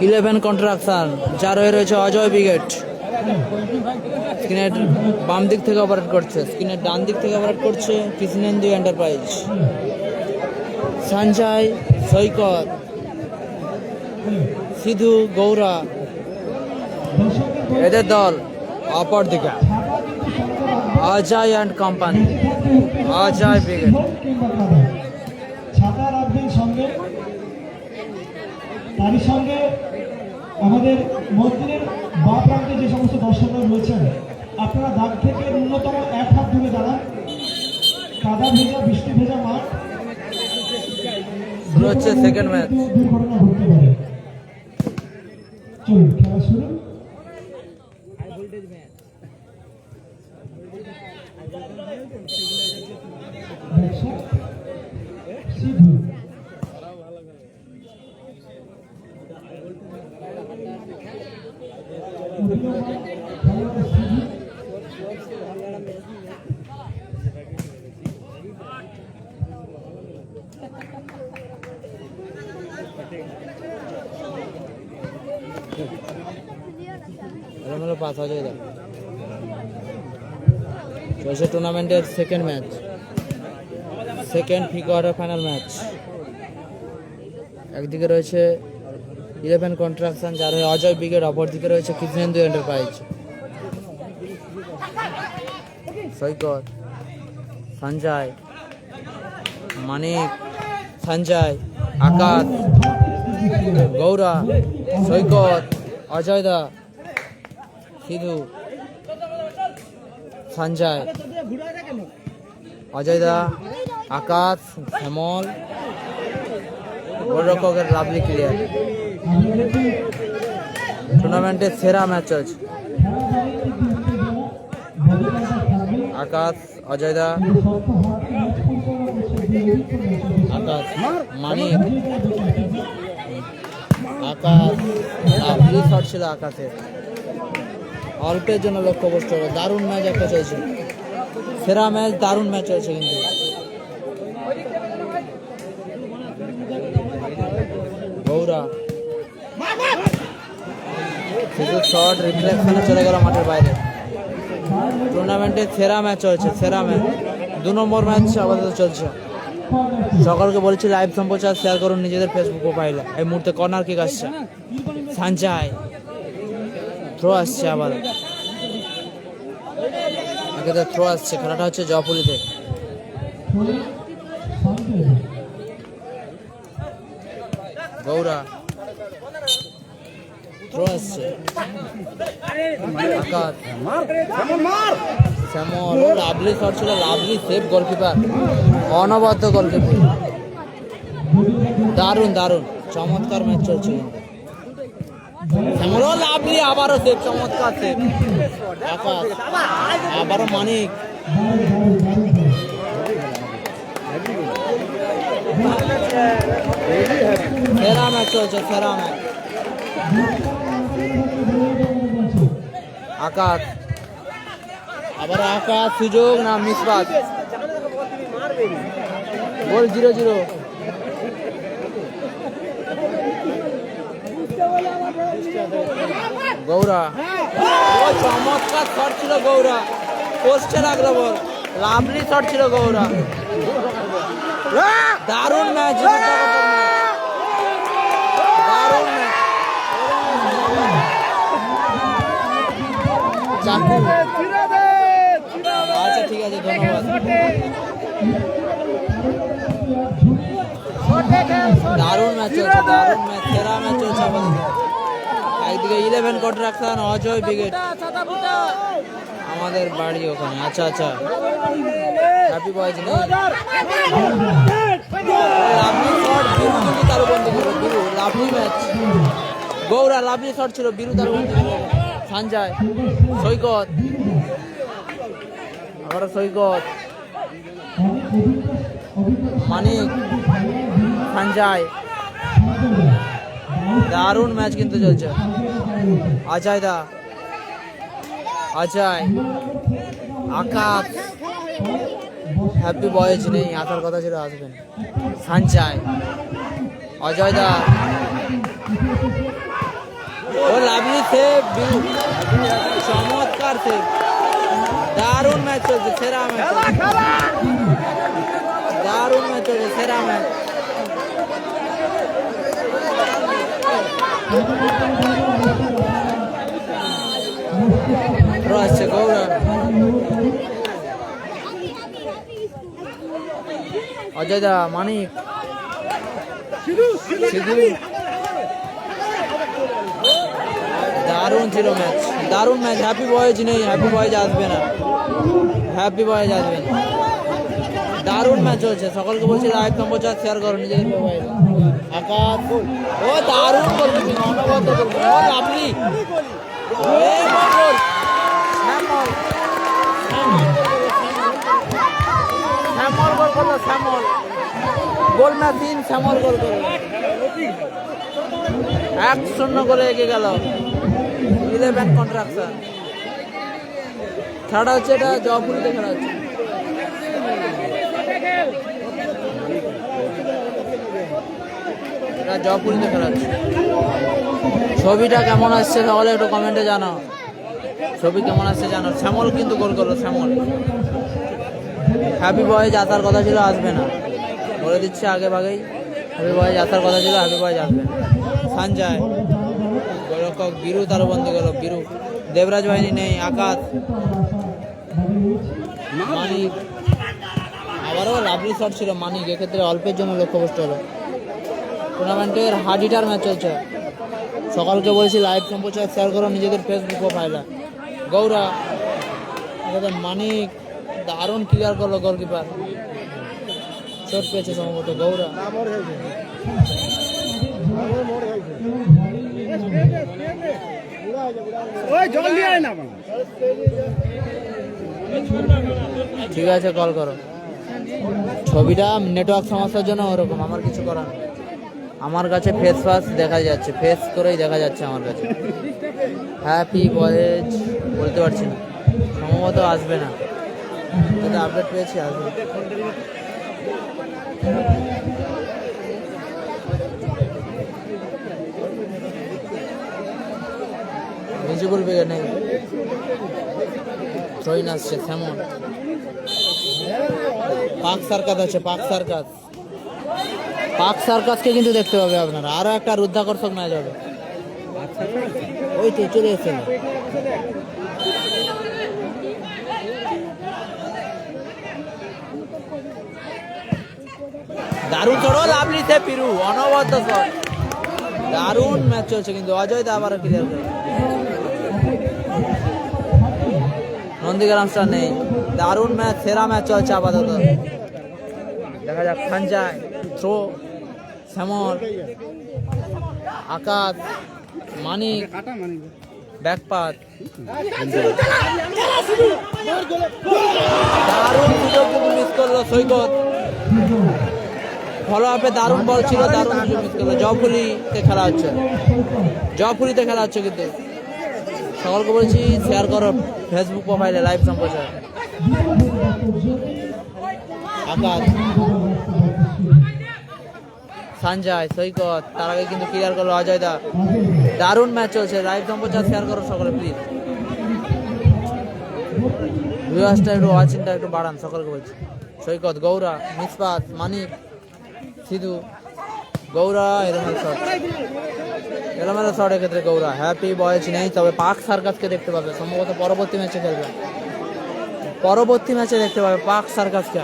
11 contraction, যার হয়ে রয়েছে অজয় ব্রিগেড। স্ক্রিনের বাম দিক থেকে অপারেট করছে, স্ক্রিনের ডান দিক থেকে অপারেট করছে কৃষ্ণেন্দু এন্টারপ্রাইজ। সঞ্জয়, সৈকত, সিধু, গৌরা এদের দল। অপর দিকে Ajay and company, Ajay brigade. ছাতা রাখবেন সঙ্গে, তারই সঙ্গে আমাদের মন্দিরের বাঁ প্রান্তে যে সমস্ত দর্শকরা রয়েছেন, আপনারা দাগ থেকে ন্যূনতম 1 হাত দূরে দাঁড়ান। কাদা ভেজা, বৃষ্টি ভেজা মাঠ, শুরু হচ্ছে সেকেন্ড ম্যাচ। দুর্ঘটনা ঘটতে পারে। চলুন খেলা শুরু। সিধু পাস হয়ে যায়। চলছে টুর্নামেন্টের second match, second pre quarter final match. একদিকে রয়েছে 11 কন্ট্রাকশন, যার হয়ে অজয় ব্রিগেড। অপরদিকে রয়েছে কৃষ্ণেন্দু এন্টারপ্রাইজ। সৈকত, সঞ্জয়, মানিক, সঞ্জয়, আকাশ, গৌরা, সৈকত, অজয় দা, সিধু, সঞ্জয়, অজয় দা, আকাশ, হেমল, গোলরক্ষকের লাভলি ক্লিয়ার। টুর্নামেন্টের সেরা ম্যাচ চলছে। আকাশ, অজয় দা, আকাশ, মানিক, আকাশ। লাভলি শট ছিল আকাশের, অল্পের জন্য লক্ষ্যভ্রষ্ট হলো। দারুণ ম্যাচ একটা চলছে, সেরা ম্যাচ, দারুণ ম্যাচ চলছে কিন্তু। গৌরা শুধু শট রিফ্লেকশনে চলে গেল মাঠের বাইরে। টুর্নামেন্টের সেরা ম্যাচ চলছে, সেরা ম্যাচ। 2 নম্বর ম্যাচ আপাতত চলছে। সকলকে বলছি লাইভ সম্প্রচার শেয়ার করুন নিজেদের ফেসবুক প্রোফাইলে। এই মুহূর্তে কর্নার কিক আসছে, সঞ্জয় থ্রো আসছে, আবার থ্রো আসছে। খেলাটা হচ্ছে জয়পুরিতে। গৌরা থ্রো আসছে, আকাশ, শ্যামল। লাভলি শট ছিল, লাভলি সেভ গোলকিপার, অনবদ্য গোলকিপার। দারুণ দারুণ চমৎকার ম্যাচ চলছে। শ্যামল, লাভলি, আবারও সেভ, চমৎকার সেভ। আকাশ, আবারও মানিক। সেরা ম্যাচ চলছে, সেরা ম্যাচ। আকাশ, আবার আকাশ, সুযোগ না, মিসবাদ। গোল 0-0। গৌরা, চমৎকার শট ছিল গৌরা, পোস্টে লাগলো বল। লাভলি শট ছিল গৌরা। দারুণ ম্যাচ, দারুণ ম্যাচ। আচ্ছা ঠিক আছে, ধন্যবাদ। দারুণ ম্যাচ চলছে, দারুণ ম্যাচ, সেরা ম্যাচ চলছে আমাদের। একদিকে 11 কন্ট্রাকশন, অজয় ব্রিগেড, আমাদের বাড়ি ওখানে। আচ্ছা আচ্ছা, হ্যাপি বয়েজ নেই। লাভলি শট, বিরু কিন্তু তালুবন্দি করলো। Biru, lovely match. Goura, lovely shot ছিল, বিরু তালুবন্দি করলো। সঞ্জয়, সৈকত, আবারও সৈকত, মানিক, সঞ্জয়। দারুণ ম্যাচ কিন্তু চলছে। অজয় দা, অজয়, আকাশ, হ্যাপি বয়েজ নেই, আসার কথা ছিল, আসবেন। সঞ্জয়, অজয় দা, ও লাভলি সেভ, চমৎকার সেভ, দারুণ ম্যাচ চলছে, সেরা ম্যাচ, দারুণ ম্যাচ চলছে, সেরা ম্যাচ। আসছে গৌরা, অজয় দা, মানিক, সিধু, দারুণ ছিল ম্যাচ, দারুণ ম্যাচ। হ্যাপি বয়েজ নেই, হ্যাপি বয়েজ আসবে না, হ্যাপি বয়েজ আসবে না। দারুণ ম্যাচ চলছে, সকলকে বলছি লাইভ সম্প্রচার শেয়ার করো নিজেদের মোবাইলে। আকাশ, ও দারুণ করবে, অনবদ্য করবে, ও লাভলি, শ্যামল গোল করলো, শ্যামল গোল মেশিন, শ্যামল গোল করলো, 1-0 করে এগিয়ে গেল 11 কন্ট্রাকশন। খেলাটা হচ্ছে, এটা জয়পুরিতে খেলা হচ্ছে। এটা জয়পুরিতে খেলা হচ্ছে। ছবিটা কেমন আসছে তাহলে একটু কমেন্টে জানাও, ছবি কেমন আসছে জানো। শ্যামল কিন্তু গোল করলো, শ্যামল। হ্যাপি বয়েজ আসার কথা ছিল, আসবে না, বলে দিচ্ছে আগে ভাগেই। হ্যাপি বয়েজ আসার কথা ছিল, হ্যাপি বয়েজ আসবে না। সঞ্জয় গোলরক্ষক বীরু তারবন্দি গেল, বীরু। দেবরাজ বাহিনী নেই, আকাশ, মানিক, আবারও লাভলি শট ছিল মানিক, এক্ষেত্রে অল্পের জন্য লক্ষ্যভ্রষ্ট হলো। টুর্নামেন্টের হার্ড হিটার ম্যাচ চলছে, সকালকে বলছি লাইভ সম্প্রচার শেয়ার করো নিজেদের ফেসবুক প্রোফাইলে। গৌরা, মানিক দারুণ ক্লিয়ার করলো, গোলকিপার চোট পেয়েছে সম্ভবত গৌরা। ঠিক আছে, কল করো। ছবিটা নেটওয়ার্ক সমস্যার জন্য ওরকম, আমার কিছু করার নেই। আমার কাছে ফেস ফাস্ট দেখা যাচ্ছে, ফেস করেই দেখা যাচ্ছে আমার কাছে। হ্যাপি বয়েজ বলতে পারছি না, সম্ভবত আসবে না, যেটা আপডেট পেয়েছি আসবে। ভিজিবল পেয়ে নেই, ট্রেন আসছে, তেমন পাক সার্কাস আছে, পাক সার্কাস, পাক সার্কাসকে কিন্তু দেখতে পাবে আপনারা। আরো একটা রুদ্ধাকর্ষক ম্যাচ হবে, ওই তো চলে এসে। দারুণ চড়ো, লাভলি সে পিরু, অনবদ্য শট, দারুণ ম্যাচ চলছে কিন্তু। অজয় দা আবার ক্লিয়ার করে, নন্দীগ্রাম স্টার নেই, দারুণ ম্যাচ, সেরা ম্যাচ চলছে আপাতত। দেখা যাক, সঞ্জয় থ্রো, শ্যামল, আকাশ, মানিক, ব্যাকপাত, দারুণ সুযোগ মিস করলো সৈকত। ফলো আপে দারুণ বল ছিল, দারুণ সুযোগ মিস করলো। জয়পুরিতে খেলা হচ্ছে, জয়পুরিতে খেলা হচ্ছে কিন্তু। সকলকে বলছি শেয়ার করো ফেসবুক প্রোফাইলে লাইভ সম্প্রচার। আকাশ, সঞ্জয়, সৈকত, তার আগে কিন্তু ক্লিয়ার করলো অজয় দা। দারুণ ম্যাচ চলছে, লাইভ সম্প্রচার শেয়ার করো সকলে প্লিজ। ভিউয়ার্সটা একটু, ওয়াচিংটা একটু বাড়ান, সকলকে বলছি। সৈকত, গৌরা, মিসপাত, মানিক, সিধু, গৌরা, এলোমেলো শট, এলোমেলো শট এক্ষেত্রে গৌরা। হ্যাপি বয়েজ নেই, তবে পাক সার্কাসকে দেখতে পাবে, সম্ভবত পরবর্তী ম্যাচে খেলবে, পরবর্তী ম্যাচে দেখতে পাবে পাক সার্কাসকে।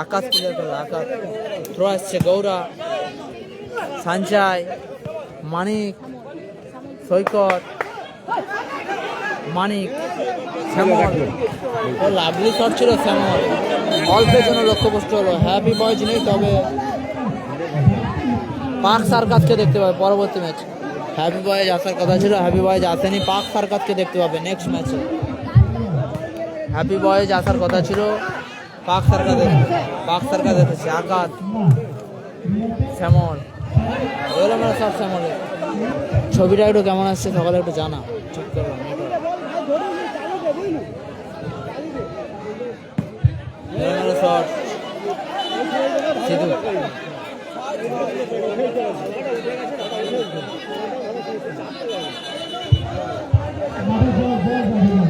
আকাশ ক্লিয়ার করলো, আকাশ থ্রো আসছে, গৌরা, সঞ্জয়, মানিক, সৈকত, মানিক, শ্যামল, ও লাভলি শট ছিল শ্যামল, অল্পের জন্য লক্ষ্যভ্রষ্ট হলো। হ্যাপি বয়েজ নেই, তবে পাক সার্কাসকে দেখতে পাবে পরবর্তী ম্যাচ। হ্যাপি বয়েজ আসার কথা ছিল, হ্যাপি বয়েজ আসেনি, পাক সার্কাসকে দেখতে পাবে নেক্সট ম্যাচে। হ্যাপি বয়েজ আসার কথা ছিল, পাক সার্কাস, পাক সার্কাস এসেছে। আকাশ, শ্যামল, এলোমেলো সব শ্যামলের। ছবিটা একটু কেমন আসছে সকালে একটু জানা, ঠিক করলাম। এলোমেলো শট, সিধু, মাঠে জল জল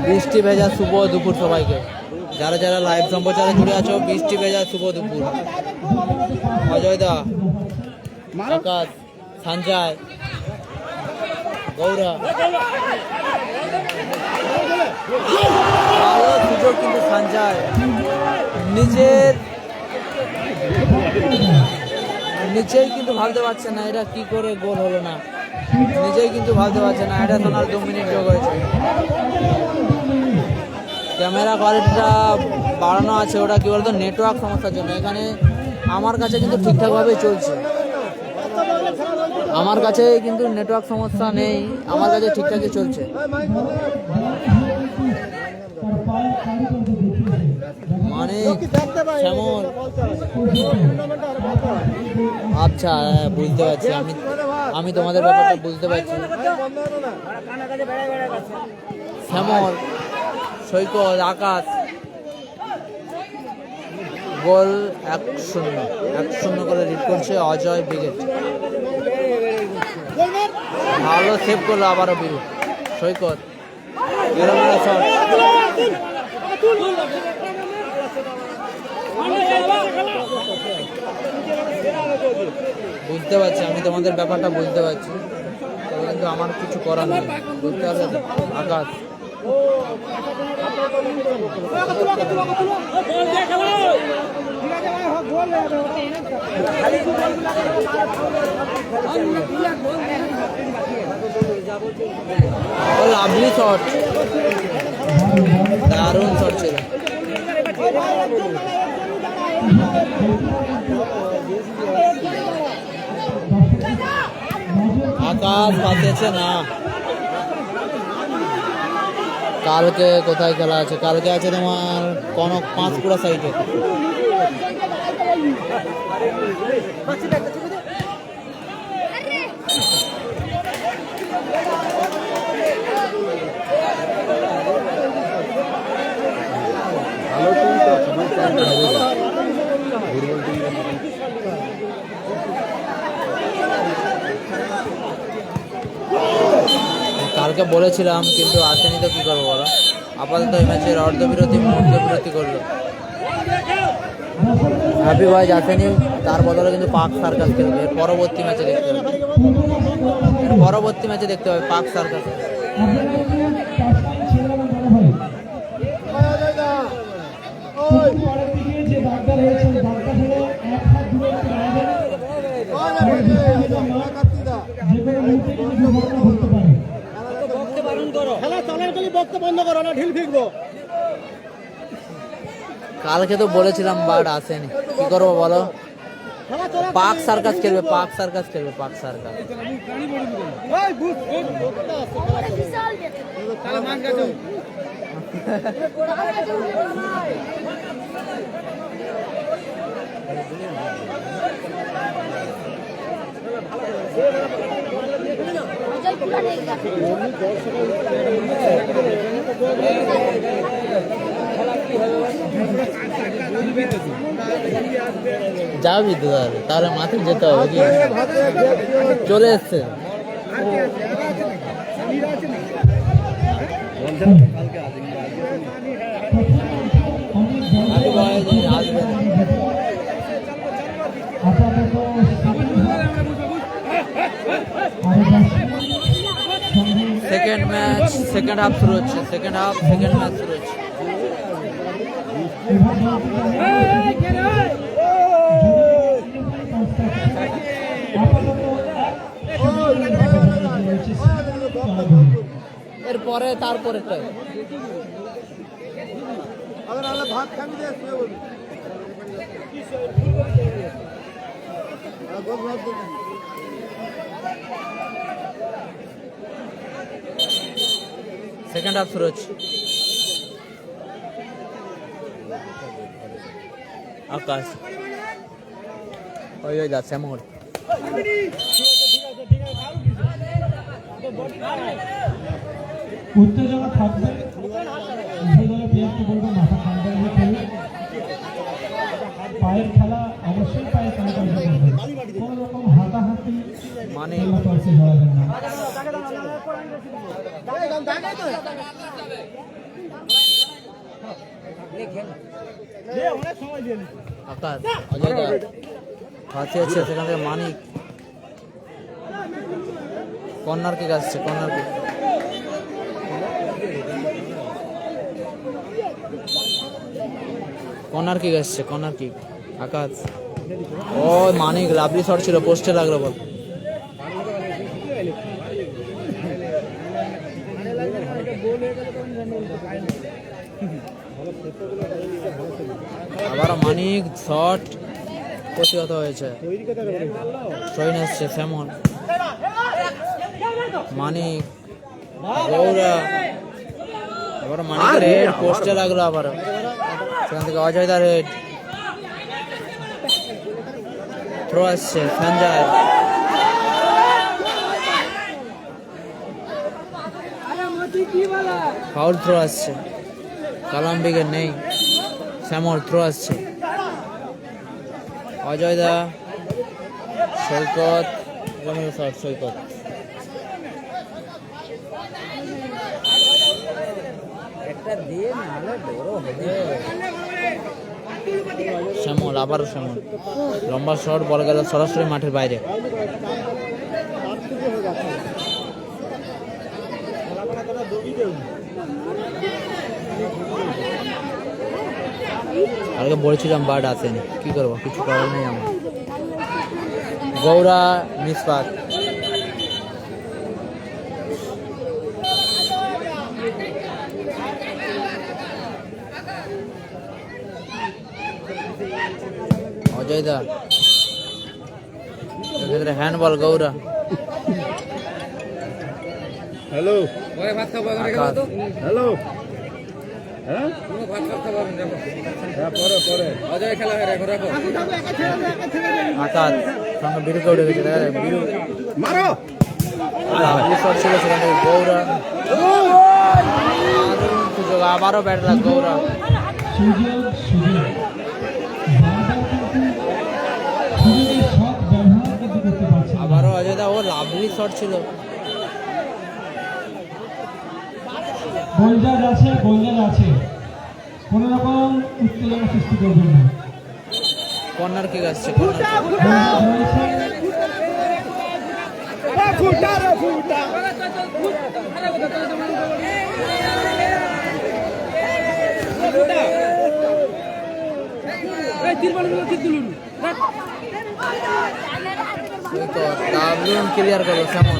বৃষ্টি ভেজা শুভ দুপুর সবাইকে, যারা যারা লাইভ সম্প্রচারে জুড়ে আছো, বৃষ্টি ভেজা শুভ দুপুর। অজয় দা, আকাশ, সঞ্জয়, গৌরা, ভালো সুযোগ কিন্তু সঞ্জয় নিজেই কিন্তু ভাবতে পারছে না এটা কি করে গোল হলো না, নিজেই কিন্তু ভাবতে পারছে না। এটা সোনার 2 মিনিট যোগ হয়েছে। ক্যামেরা কোয়ালিটিটা বাড়ানো আছে, ওটা কি বলতো নেটওয়ার্ক সমস্যার জন্য। এখানে আমার কাছে কিন্তু ঠিকঠাকভাবেই চলছে, আমার কাছে কিন্তু নেটওয়ার্ক সমস্যা নেই, আমার কাছে ঠিকঠাকই চলছে। মানে কেমন, আচ্ছা বুঝতে পারছি, আমি তোমাদের ব্যাপারটা বুঝতে পারছি। শ্যামল, সৈকত, আকাশ, গোল 1-0 করে লিড করছে অজয় ব্রিগেড। ভালো সেভ করলো আবারও বিরু, সৈকত এলোমেলো শট। বুঝতে পারছি, আমি তোমাদের ব্যাপারটা বুঝতে পারছি, তবে কিন্তু আমার কিছু করার নেই, বুঝতে পারলে তো? আকাশ, লাভলি শট, দারুণ শট ছিল। আকাশ পাতেছে না। কালকে কোথায় খেলা আছে? কালকে আছে তোমার কনক পাঁচকুড়া সাইডে। কালকে বলেছিলাম কিন্তু আসেনি, তো কি করবো বলো। আপাতত এই ম্যাচের অর্ধবিরতি মুহূর্ত বিরতি করলো। হ্যাপি ভাই আসেনি, তার বদলে কিন্তু পাক সার্কাস খেলবে। এর পরবর্তী ম্যাচে দেখতে হবে, পাক সার্কাস। কালকে তো বলেছিলাম বাট আসেনি, কি করবো বলো। পাক সার্কাস খেলবে, পাক সার্কাস। যাবি তো তাহলে মাঠে যেতে হবে কি? চলে এসছে। সেকেন্ড ম্যাচ, সেকেন্ড হাফ শুরু হচ্ছে। সেকেন্ড ম্যাচ শুরু হচ্ছে। এরপরে তারপরেরটাই ভাত খাবি। সেকেন্ড হাফ শুরু হচ্ছে। আকাশ, ওই যা শ্যামল, উত্তেজনা থাকবে, উভয় দলের প্লেয়ারকে বলবো মাথা ঠান্ডা রেখে খেলবে। পায়ের খেলা অবশ্যই পায়ের খেলা করবে, কোনো রকম হাতাহাতি মানে তর্কে জড়াবেন না। আকাশ অজয় দা ফাঁসি আছে, সেখান থেকে মানিক কর্নার কিক আসছে, কর্নার কিক। কর্নার কিক আসছে, কর্নার কিক আকাশ। ও মানিক লাভলি শট ছিল, পোস্টে লাগলো বল। আবারও মানিক শট প্রতিহত হয়েছে। সৈন আসছে, স্যামন, মানিক, গৌরা। আবারও মানিকের হেড পোস্টে লাগলো, আবারও সেখান থেকে অজয় দার হেড। থ্রো আসছে, সঞ্জয়, ফাউল থ্রো আসছে, কালাম বিগের নেই। শ্যামল থ্রো আসছে, অজয় দা, সৈকত, সৈকত শ্যামল, আবারও শ্যামল, লম্বা শট, বল গেল সরাসরি মাঠের বাইরে। আগে বলেছিলাম বাট আসেনি, কি করবো, কিছু করার নেই আমার। গৌরা নিষ্পাত, অজয় দা, এক্ষেত্রে হ্যান্ডবল গৌরা। হ্যালো হ্যালো, হ্যাঁ পরে পরে অজয় খেলা আকাশ সঙ্গে বিরুকে উঠে গেছে, বিরু মারো শট ছিল, সেখান থেকে গৌরা। সুযোগ, আবারও ব্যাট লাগ গৌরা। সুযোগ সুযোগ বারবার কিন্তু সুযোগের সৎ ব্যবহার কিন্তু করতে পারছে না। আবারও অজয় দা, ও লাভলি শট ছিল। গোলজাজ আছে, গোলজাজ আছে, কোনো রকম উত্তেজনা সৃষ্টি করবেন না। কর্নার কিক আসছে, কর্নার কিক। গোলজাজ রয়েছে, ডাবলুন ক্লিয়ার করলো শ্যামল।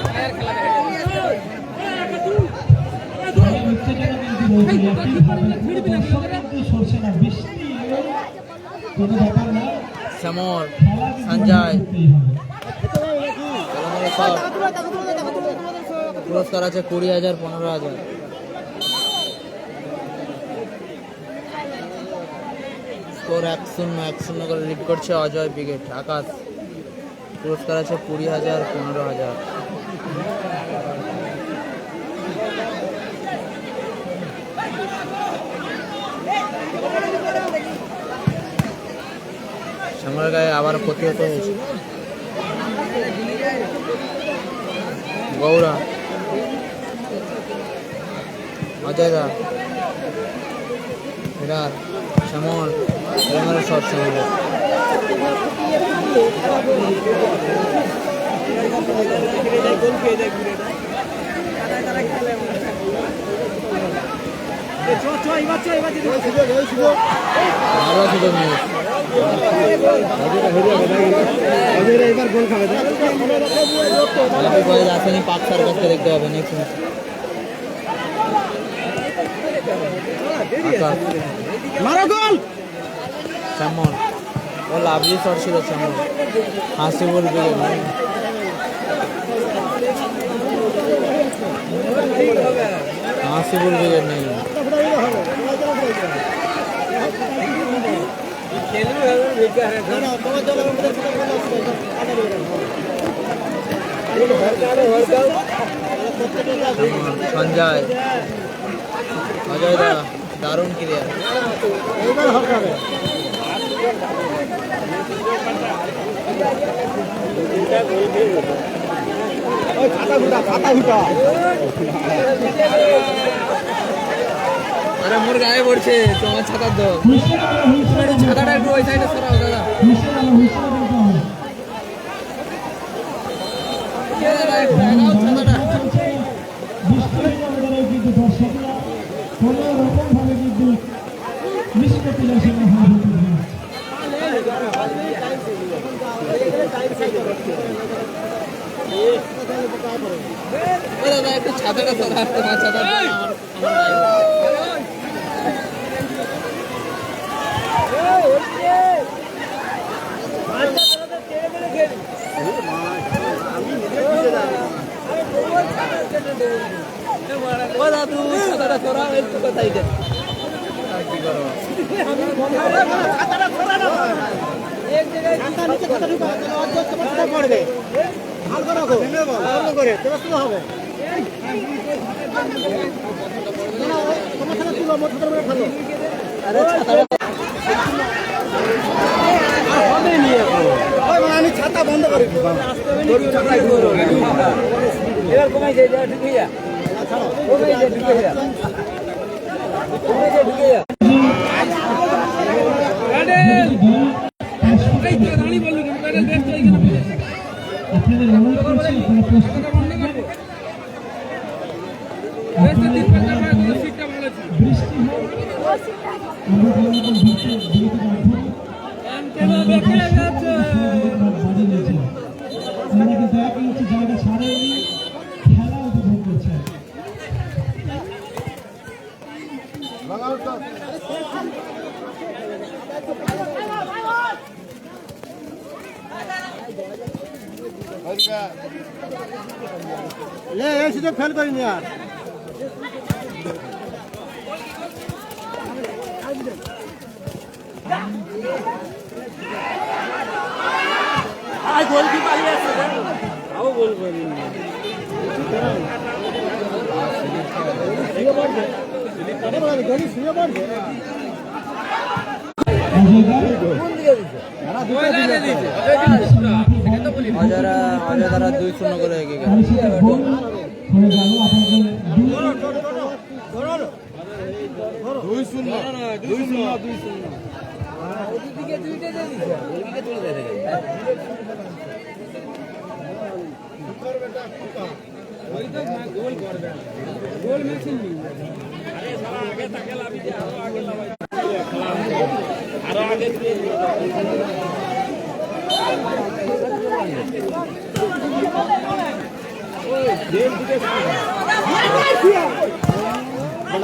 উত্তেজনা কিন্তু রয়েছে, একইভাবে কোনো দর্শক কিন্তু সরছে না, বৃষ্টি এলেও কোনো ব্যাপার না, শ্যামল, খেলা কিন্তু সঞ্জয়, করতেই হবে। পুরস্কার আছে 20,000, 15,000। স্কোর 1-0 করে লিড করছে অজয় ব্রিগেড। আকাশ, পুরস্কার আছে 20,000, 15,000। শ্যামলের গায়ে আবার প্রতিহত হয়েছে গৌরা। অজয় দা, ফেরার শ্যামল, শ্যামলের শট, শ্যামলের আরো সুযোগ নেই। এবার গোল খাবে আসেনি, পাক সার্কাসকে দেখতে হবে নেক্সট ম্যাচ। মারো গোল। শ্যামল, ও লাভলি শট ছিল শ্যামল। হাসিবুল ব্রিগেড নেই। হাসিবুল ব্রিগেড নেই। সঞ্জয় অজয় দা দারুণ ক্লিয়ার। আরে মোর গায়ে পড়ছে তোমার ছাতার দো, ছাতাটা একটু ওই সাইডে সরাও দাদা। ছাতাটা দাদা একটু ছাতাটা সরা, তোমার ছাতা দাদু ছাতাটা সরা একটু কোথায় দেন কি করো আমি ছাতা বন্ধ করি এবার কমাই যায় ঢুকে যা কমাই যায় ঢুকে যা ঢুকে যা আপনাদের অনুরোধ করছি আপনারা প্রস্তুত বৃষ্টি হোক আমরা কিন্তু একই হচ্ছে জায়গা ছাড়েনি, খেলা উপভোগ করছে। এই সুযোগ ফেল করিনি আর গোল কি পালিয়ে আসছে তাও গোল করিনি অজয় দ্বারা 2-0 করে এগিয়ে গেল।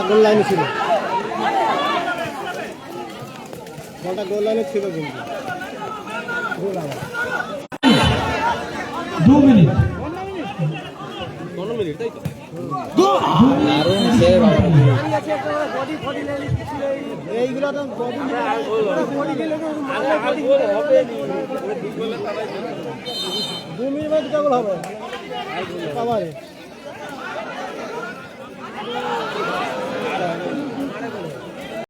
গোল লাইনে ছিল, বলটা গোল লাইনে ছিল কিন্তু 2 মিনিট দারুণ সেভ এইগুলো তো 2 মিনিট মধ্যে কেবল হবে।